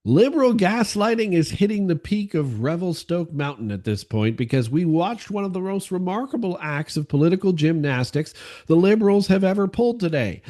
Liberal gaslighting is hitting the peak of Revelstoke Mountain at this point because we watched one of the most remarkable acts of political gymnastics the Liberals have ever pulled today.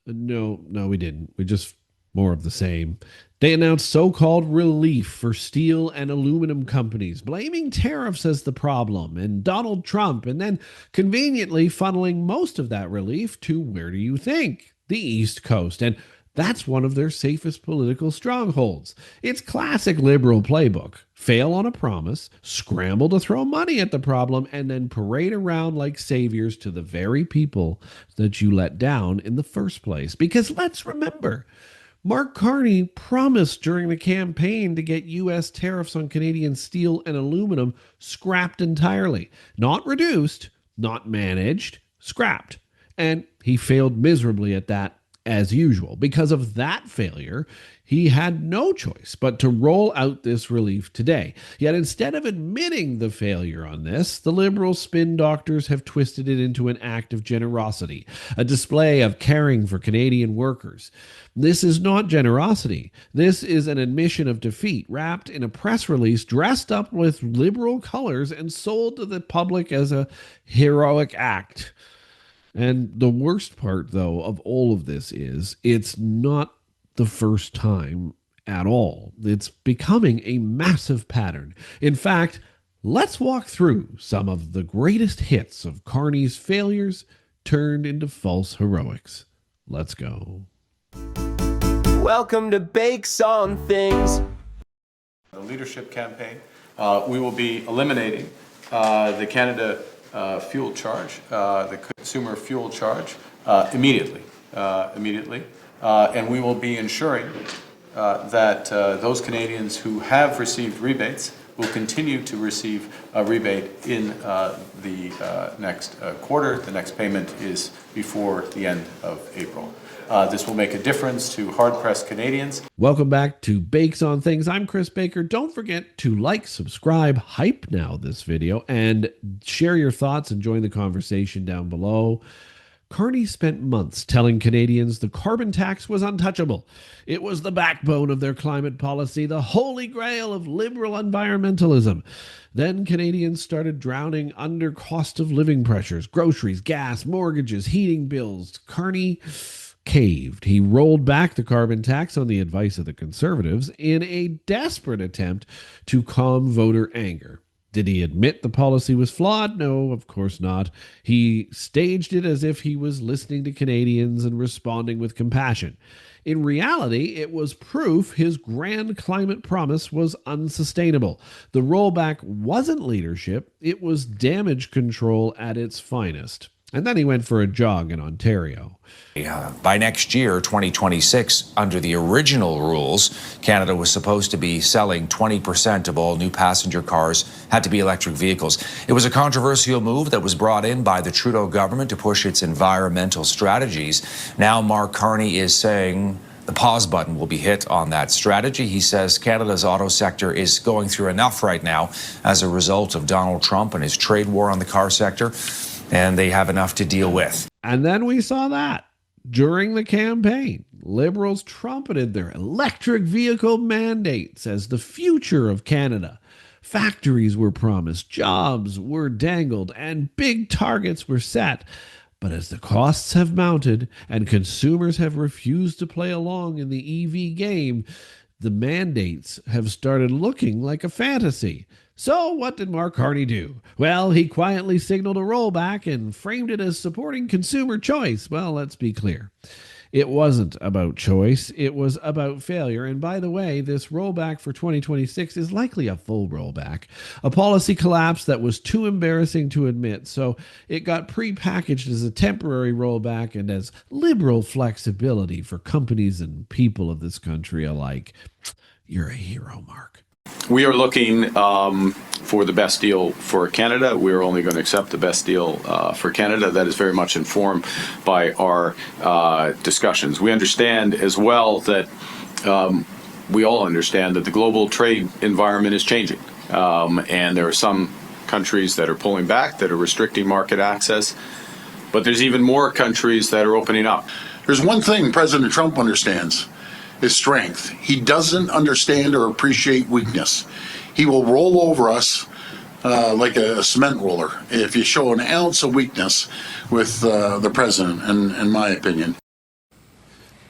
No, we didn't. We just more of the same. They announced so-called relief for steel and aluminum companies, blaming tariffs as the problem and Donald Trump, and then conveniently funneling most of that relief to, where do you think? The East Coast. And that's one of their safest political strongholds. It's classic liberal playbook. Fail on a promise, scramble to throw money at the problem, and then parade around like saviors to the very people that you let down in the first place. Because let's remember, Mark Carney promised during the campaign to get U.S. tariffs on Canadian steel and aluminum scrapped entirely. Not reduced, not managed, scrapped. And he failed miserably at that as usual. Because of that failure, he had no choice but to roll out this relief today. Yet instead of admitting the failure on this, the Liberal spin doctors have twisted it into an act of generosity, a display of caring for Canadian workers. This is not generosity. This is an admission of defeat, wrapped in a press release, dressed up with Liberal colors, and sold to the public as a heroic act. And the worst part, though, of all of this is it's not the first time at all. It's becoming a massive pattern. In fact, let's walk through some of the greatest hits of Carney's failures turned into false heroics. Let's go. Welcome to Bakes on Things. The leadership campaign, we will be eliminating the Canada fuel charge, the consumer fuel charge, immediately. And we will be ensuring that those Canadians who have received rebates will continue to receive a rebate in the next quarter. The next payment is before the end of April. This will make a difference to hard-pressed Canadians. Welcome back to Bakes on Things. I'm Chris Baker. Don't forget to like, subscribe, hype now this video, and share your thoughts and join the conversation down below. Carney spent months telling Canadians the carbon tax was untouchable. It was the backbone of their climate policy, the holy grail of liberal environmentalism. Then Canadians started drowning under cost of living pressures, groceries, gas, mortgages, heating bills. Carney caved. He rolled back the carbon tax on the advice of the Conservatives in a desperate attempt to calm voter anger. Did he admit the policy was flawed? No, of course not. He staged it as if he was listening to Canadians and responding with compassion. In reality, it was proof his grand climate promise was unsustainable. The rollback wasn't leadership, it was damage control at its finest. And then he went for a jog in Ontario. By next year, 2026, under the original rules, Canada was supposed to be selling 20% of all new passenger cars had to be electric vehicles. It was a controversial move that was brought in by the Trudeau government to push its environmental strategies. Now Mark Carney is saying the pause button will be hit on that strategy. He says Canada's auto sector is going through enough right now as a result of Donald Trump and his trade war on the car sector, and they have enough to deal with. And then we saw that during the campaign. Liberals trumpeted their electric vehicle mandates as the future of Canada. Factories were promised, jobs were dangled, and big targets were set. But as the costs have mounted and consumers have refused to play along in the EV game, the mandates have started looking like a fantasy. So what did Mark Carney do? Well, he quietly signaled a rollback and framed it as supporting consumer choice. Well, let's be clear. It wasn't about choice. It was about failure. And by the way, this rollback for 2026 is likely a full rollback, a policy collapse that was too embarrassing to admit. So it got prepackaged as a temporary rollback and as liberal flexibility for companies and people of this country alike. You're a hero, Mark. We are looking for the best deal for Canada. We're only going to accept the best deal for Canada. That is very much informed by our discussions. We understand as well that we all understand that the global trade environment is changing. And there are some countries that are pulling back, that are restricting market access. But there's even more countries that are opening up. There's one thing President Trump understands, is strength. He doesn't understand or appreciate weakness. He will roll over us like a cement roller if you show an ounce of weakness with the president, in my opinion.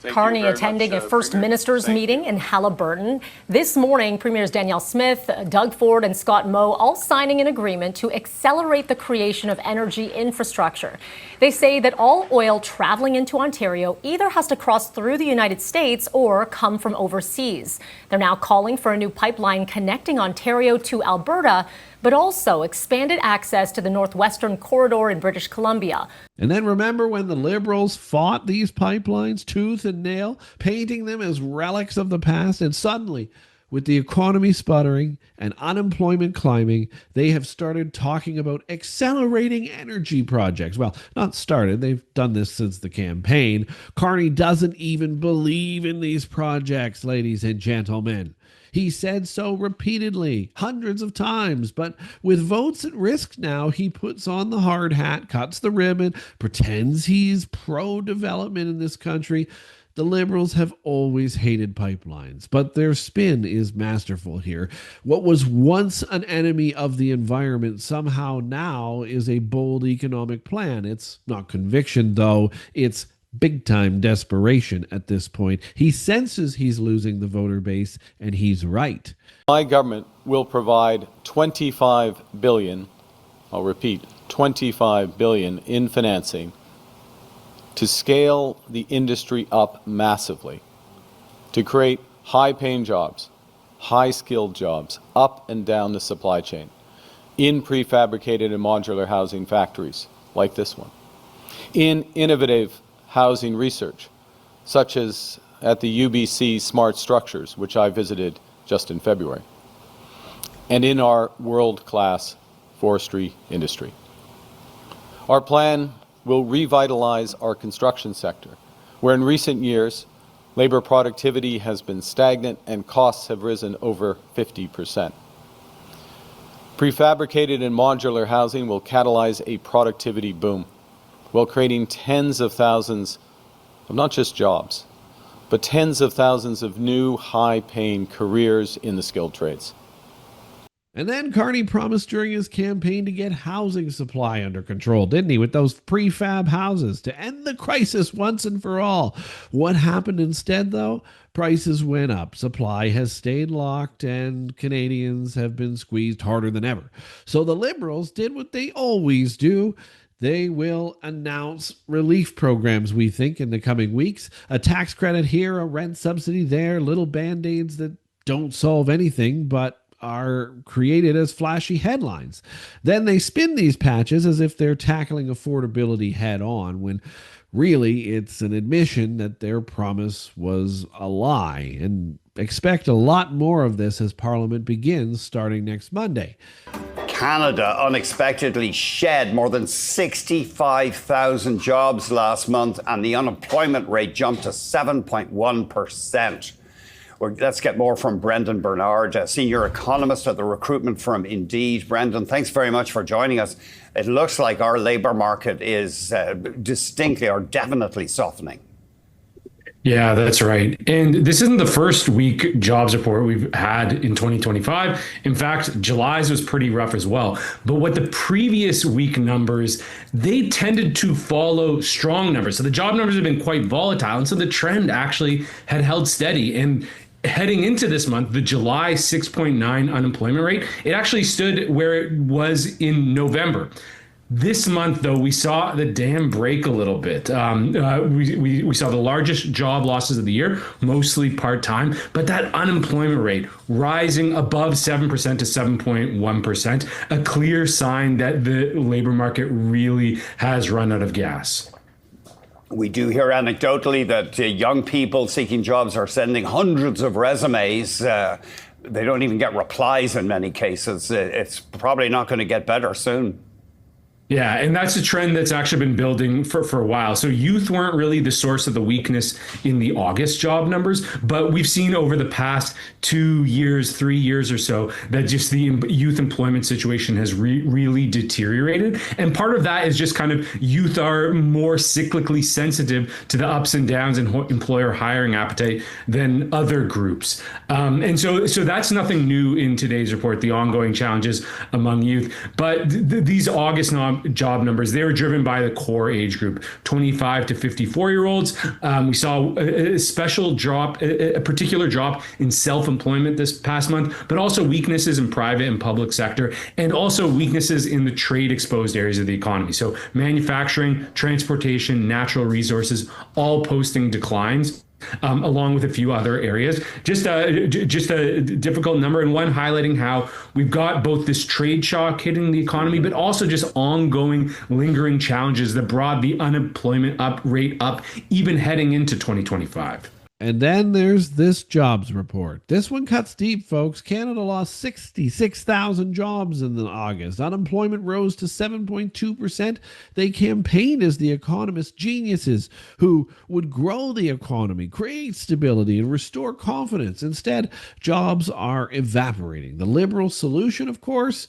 CARNEY attending a First Minister's meeting in Halliburton. This morning, Premiers Danielle Smith, Doug Ford, and Scott Moe all signing an agreement to accelerate the creation of energy infrastructure. They say that all oil traveling into Ontario either has to cross through the United States or come from overseas. They're now calling for a new pipeline connecting Ontario to Alberta, but also expanded access to the Northwestern Corridor in British Columbia. And then remember when the Liberals fought these pipelines tooth and nail, painting them as relics of the past, and suddenly, with the economy sputtering and unemployment climbing, they have started talking about accelerating energy projects. Well, not started. They've done this since the campaign. Carney doesn't even believe in these projects, ladies and gentlemen. He said so repeatedly, hundreds of times, but with votes at risk now, he puts on the hard hat, cuts the ribbon, pretends he's pro-development in this country. The Liberals have always hated pipelines, but their spin is masterful here. What was once an enemy of the environment somehow now is a bold economic plan. It's not conviction, though. It's big-time desperation at this point. He senses he's losing the voter base, and he's right. My government will provide $25 billion, I'll repeat, $25 billion in financing to scale the industry up massively, to create high-paying jobs, high-skilled jobs, up and down the supply chain, in prefabricated and modular housing factories like this one, in innovative housing research, such as at the UBC Smart Structures, which I visited just in February, and in our world-class forestry industry. Our plan will revitalize our construction sector, where in recent years, labor productivity has been stagnant and costs have risen over 50%. Prefabricated and modular housing will catalyze a productivity boom, while creating tens of thousands of not just jobs, but tens of thousands of new high-paying careers in the skilled trades. And then Carney promised during his campaign to get housing supply under control, didn't he, with those prefab houses to end the crisis once and for all. What happened instead, though? Prices went up, supply has stayed locked, and Canadians have been squeezed harder than ever. So the Liberals did what they always do. They will announce relief programs, we think, in the coming weeks. A tax credit here, a rent subsidy there, little band-aids that don't solve anything, but are created as flashy headlines. Then they spin these patches as if they're tackling affordability head on, when really it's an admission that their promise was a lie. And expect a lot more of this as Parliament begins starting next Monday. Canada unexpectedly shed more than 65,000 jobs last month, and the unemployment rate jumped to 7.1%. Let's get more from Brendan Bernard, a senior economist at the recruitment firm Indeed. Brendan, thanks very much for joining us. It looks like our labour market is distinctly or definitely softening. Yeah, that's right. And this isn't the first weak jobs report we've had in 2025. In fact, July's was pretty rough as well. But what the previous week numbers, they tended to follow strong numbers. So the job numbers have been quite volatile. And so the trend actually had held steady. And heading into this month, the July 6.9 unemployment rate, it actually stood where it was in November. This month, though, we saw the dam break a little bit. We saw the largest job losses of the year, mostly part-time, but that unemployment rate rising above 7% to 7.1%, a clear sign that the labor market really has run out of gas. We do hear anecdotally that young people seeking jobs are sending hundreds of resumes. They don't even get replies in many cases. It's probably not going to get better soon. Yeah, and that's a trend that's actually been building for a while. So youth weren't really the source of the weakness in the August job numbers, but we've seen over the past 2 years, 3 years or so that just the youth employment situation has really deteriorated. And part of that is just kind of youth are more cyclically sensitive to the ups and downs in employer hiring appetite than other groups. And so that's nothing new in today's report, the ongoing challenges among youth. But these August job numbers, they were driven by the core age group, 25 to 54-year-olds. We saw a special drop, a particular drop in self-employment this past month, but also weaknesses in private and public sector, and also weaknesses in the trade-exposed areas of the economy. So manufacturing, transportation, natural resources, all posting declines. Along with a few other areas. Just a difficult number, and one highlighting how we've got both this trade shock hitting the economy, but also just ongoing lingering challenges that brought the unemployment rate up even heading into 2025. And then there's this jobs report. This one cuts deep, folks. Canada lost 66,000 jobs in August. Unemployment rose to 7.2%. They campaigned as the economist geniuses who would grow the economy, create stability, and restore confidence. Instead, jobs are evaporating. The Liberal solution, of course,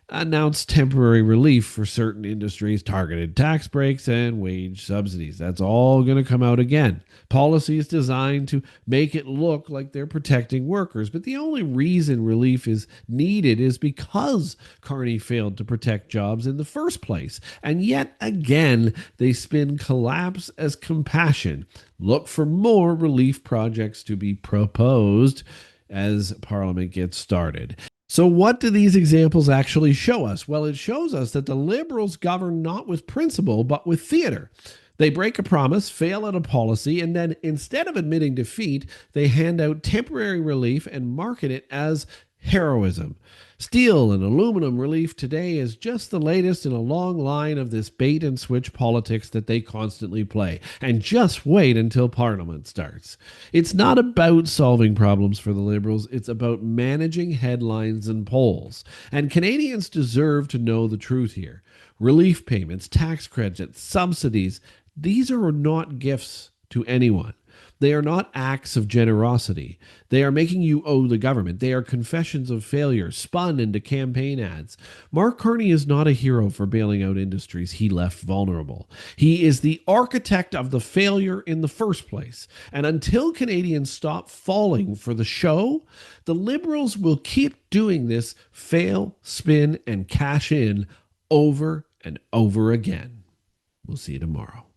announced temporary relief for certain industries, targeted tax breaks, and wage subsidies. That's all going to come out again. Policies designed to make it look like they're protecting workers. But the only reason relief is needed is because CARNEY failed to protect jobs in the first place. And yet again, they spin collapse as compassion. Look for more relief projects to be proposed as Parliament gets started. So what do these examples actually show us? Well, it shows us that the Liberals govern not with principle, but with theater. They break a promise, fail at a policy, and then instead of admitting defeat, they hand out temporary relief and market it as heroism. Steel and aluminum relief today is just the latest in a long line of this bait and switch politics that they constantly play. And just wait until Parliament starts. It's not about solving problems for the Liberals, it's about managing headlines and polls. And Canadians deserve to know the truth here. Relief payments, tax credits, subsidies, these are not gifts to anyone. They are not acts of generosity. They are making you owe the government. They are confessions of failure spun into campaign ads. Mark Carney is not a hero for bailing out industries he left vulnerable. He is the architect of the failure in the first place. And until Canadians stop falling for the show, the Liberals will keep doing this fail, spin, and cash in over and over again. We'll see you tomorrow.